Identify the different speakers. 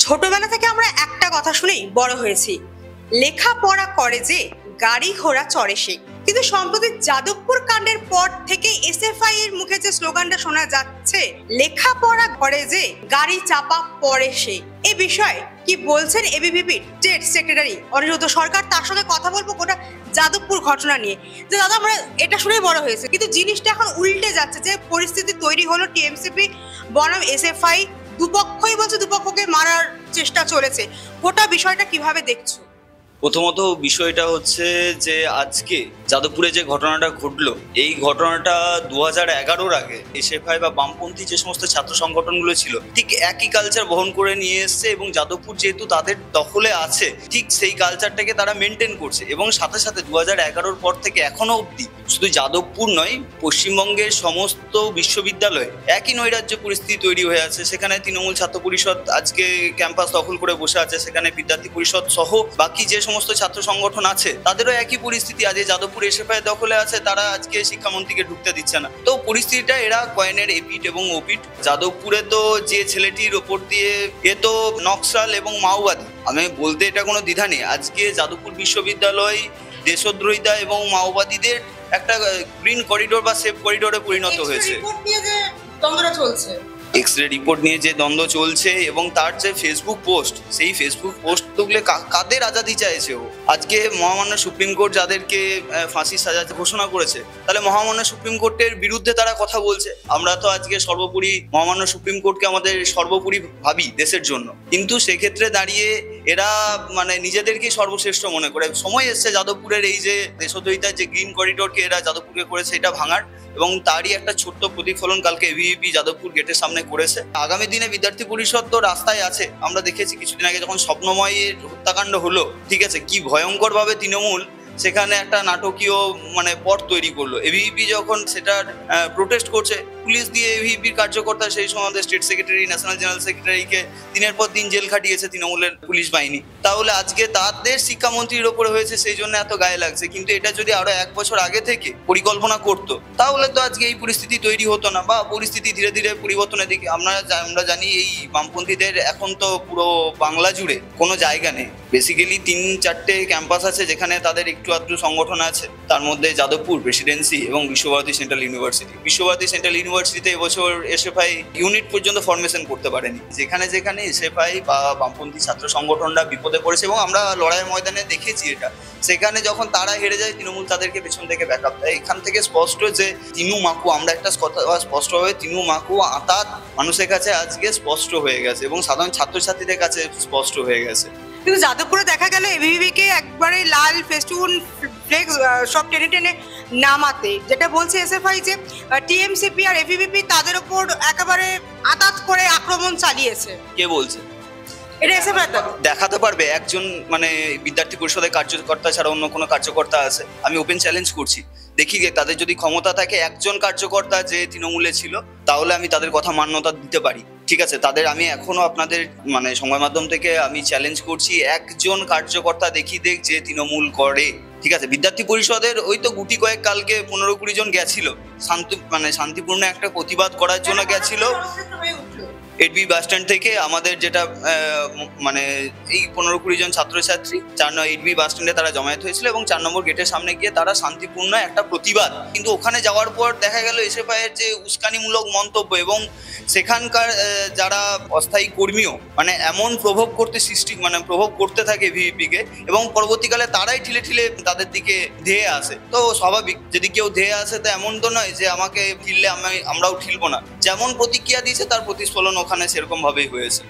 Speaker 1: ছোটবেলা থেকে আমরা একটা কথা শুনেই বড় হয়েছি, লেখাপড়া করে যে গাড়ি ঘোড়া চড়ে সে। কিন্তু সম্প্রতি যাদবপুর কাণ্ডের পর থেকে এসএফআই এর মুখে যে স্লোগানটা শোনা যাচ্ছে, লেখাপড়া করে যে গাড়ি চাপা পড়ে সে, এই বিষয়ে কি বলছেন এবিভিপির স্টেট সেক্রেটারি অনিরুদ্ধ সরকার? তার সঙ্গে কথা বলবো গোটা যাদবপুর ঘটনা নিয়ে। যে দাদা, আমরা এটা শুনেই বড় হয়েছে, কিন্তু জিনিসটা এখন উল্টে যাচ্ছে। যে পরিস্থিতি তৈরি হলো, টিএমসিপি বনাম এসএফআই দুপক্ষই বলছে দুপক্ষকে মারার চেষ্টা চলেছে। গোটা বিষয়টা কিভাবে দেখছো?
Speaker 2: প্রথমত বিষয়টা হচ্ছে যে আজকে যাদবপুরে যে ঘটনাটা ঘটলো, এই ঘটনাটা 2011-র আগে এসএফআই বা বামপন্থী যে সমস্ত ছাত্র সংগঠনগুলো ছিল ঠিক একই কালচার বহন করে নিয়ে এসছে, এবং যাদবপুর যেহেতু তাদের দখলে আছে ঠিক সেই কালচারটাকে তারা মেনটেন করছে। এবং সাথে সাথে 2011-র পর থেকে এখনো অবধি শুধু যাদবপুর নয়, পশ্চিমবঙ্গের সমস্ত বিশ্ববিদ্যালয়ে একই নৈরাজ্য পরিস্থিতি তৈরি হয়ে আছে। সেখানে তৃণমূল ছাত্র পরিষদ আজকে ক্যাম্পাস দখল করে বসে আছে, সেখানে বিদ্যার্থী পরিষদ সহ বাকি যে সমস্ত ছাত্র সংগঠন আছে তাদেরও একই পরিস্থিতি। আজ যাদবপুর এসএফআই দখলে আছে, তারা আজকে শিক্ষামন্ত্রীকে ঢুকতে দিচ্ছে না। তো পরিস্থিতিটা এরা কয়েনের এপিট এবং ওপিট। যাদবপুরে তো যে ছেলেটির ওপর দিয়ে এ তো নকশাল এবং মাওবাদী, আমি বলতে এটা কোনো দ্বিধা নেই। আজকে যাদবপুর বিশ্ববিদ্যালয় দেশদ্রোহিতা এবং মাওবাদীদের একটা গ্রিন করিডোর বা সেফ করিডোরে পরিণত হয়েছে। এক্সরে রিপোর্ট নিয়ে যে দ্বন্দ্ব চলছে এবং তার যে ফেসবুক পোস্ট, সেই ফেসবুক পোস্ট তুলে কাদের আজাদি চাইছে ও? আজকে মহামান্য সুপ্রিম কোর্ট যাদেরকে ফাঁসির সাজা ঘোষণা করেছে, তাহলে মহামান্য সুপ্রিম কোর্টের বিরুদ্ধে তারা কথা বলছে। আমরা তো আজকে সর্বোপরি মহামান্য সুপ্রিম কোর্টকে আমাদের সর্বোপরি ভাবি দেশের জন্য, কিন্তু সেক্ষেত্রে দাঁড়িয়ে এরা নিজেদেরকেই সর্বশ্রেষ্ঠ মনে করে। সময় এসছে যাদবপুরের এই যে দেশদ্রোহিতার যে গ্রিন করিডোরকে এরা যাদবপুরে করেছে এটা ভাঙার, এবং তারই একটা ছোট্ট প্রতিফলন কালকে এবিভিপি যাদবপুর গেটের সামনে করেছে। আগামী দিনে বিদ্যার্থী পরিষদ তো রাস্তায় আছে। আমরা দেখেছি কিছুদিন আগে যখন স্বপ্নময়ের হত্যাকাণ্ড হলো, ঠিক আছে, কি ভয়ঙ্কর ভাবে তৃণমূল সেখানে একটা নাটকীয় পথ তৈরি করলো। এবিভিপি যখন সেটার প্রোটেস্ট করছে, পুলিশ দিয়ে এবিভিপির কার্যকর্তা, সেই সময় স্টেট সেক্রেটারি, ন্যাশনাল জেনারেল সেক্রেটারিকে দিনের পর দিন জেল খাটিয়েছে তৃণমূলের পুলিশ বাহিনী। তাহলে আজকে তাদের শিক্ষামন্ত্রীর ওপরে হয়েছে, সেই জন্য এত গায়ে লাগছে। কিন্তু এটা যদি আরো 1 বছর আগে থেকে পরিকল্পনা করতো, তাহলে তো আজকে এই পরিস্থিতি তৈরি হতো না, বা পরিস্থিতি ধীরে ধীরে পরিবর্তনের দিকে। আমরা জানি এই বামপন্থীদের এখন তো পুরো বাংলা জুড়ে কোনো জায়গা নেই। বেসিক্যালি 3-4টে ক্যাম্পাস আছে যেখানে তাদের একটু আধটু সংগঠন আছে। তার মধ্যে যাদবপুর, প্রেসিডেন্সি এবং Visva Bharati central university. Visva Bharati central ইউনিভার্সিটিতে এবছর এসএফআই ইউনিট পর্যন্ত ফরমেশন করতে পারেনি। যেখানে যেখানে এসএফআই বা বামপন্থী ছাত্র সংগঠনরা বিপদে পড়েছে, এবং আমরা লড়াইয়ের ময়দানে দেখেছি এটা, সেখানে যখন তারা হেরে যায় তৃণমূল তাদেরকে পেছন থেকে ব্যাকআপ দেয়। এখান থেকে স্পষ্ট যে তিনু মাকু, আমরা একটা কথা স্পষ্টভাবে তিনু মাকু আতাত মানুষের কাছে আজকে স্পষ্ট হয়ে গেছে, এবং সাধারণ ছাত্রছাত্রীদের কাছে স্পষ্ট হয়ে গেছে।
Speaker 1: কিন্তু যাদবপুরে দেখা গেল এবিভিপিকে একবারে লাল ফেস্টুন ফ্লেক্স সব টেনে টেনে নামাতে, যেটা বলছে এসএফআই যে টিএমসিপি আর এবিভিপি তাদের উপর একেবারে আতাত করে আক্রমণ চালিয়েছে।
Speaker 2: কে বলছে
Speaker 1: এটা? এসএফআই
Speaker 2: দেখাতে পারবে একজন বিদ্যার্থী পরিষদের কার্যকর্তা ছাড়া অন্য কোনো কার্যকর্তা আছে? আমি ওপেন চ্যালেঞ্জ করছি, দেখি তাদের যদি ক্ষমতা থাকে একজন কার্যকর্তা যে তৃণমূলে ছিল, তাহলে আমি তাদের কথা মান্যতা দিতে পারি। ঠিক আছে, তাদের আমি এখনো আপনাদের সংবাদ মাধ্যম থেকে আমি চ্যালেঞ্জ করছি, একজন কার্যকর্তা দেখ যে তৃণমূল করে। ঠিক আছে, বিদ্যার্থী পরিষদের ওই তো গুটি কয়েক কালকে 15-20 জন গেছিল শান্তিপূর্ণ একটা প্রতিবাদ করার জন্য গেছিল। এডবি বাস স্ট্যান্ড থেকে আমাদের যেটা এই 15-20 জন ছাত্রছাত্রী 4 নম্বর এডবি বাস স্ট্যান্ডে তারা জমায়েত হয়েছিল, এবং 4 নম্বর গেটের সামনে গিয়ে তারা শান্তিপূর্ণ একটা প্রতিবাদ। কিন্তু ওখানে যাওয়ার পর দেখা গেল এসএফআই এর যে উস্কানিমূলক মন্তব্য, এবং সেখানকার যারা অস্থায়ী কর্মীও এমন প্রভাব করতে থাকে ভিভিপিকে, এবং পরবর্তীকালে তারাই ঠিলে ঠিলে তাদের দিকে ধেয়ে আসে। তো স্বাভাবিক, যদি কেউ ধেয়ে আসে তো এমন তো নয় যে আমাকে ঠিললে আমরাও ঠিলবো না। যেমন প্রতিক্রিয়া দিয়েছে তার প্রতিফলন ওখানে সেরকম ভাবেই হয়েছে।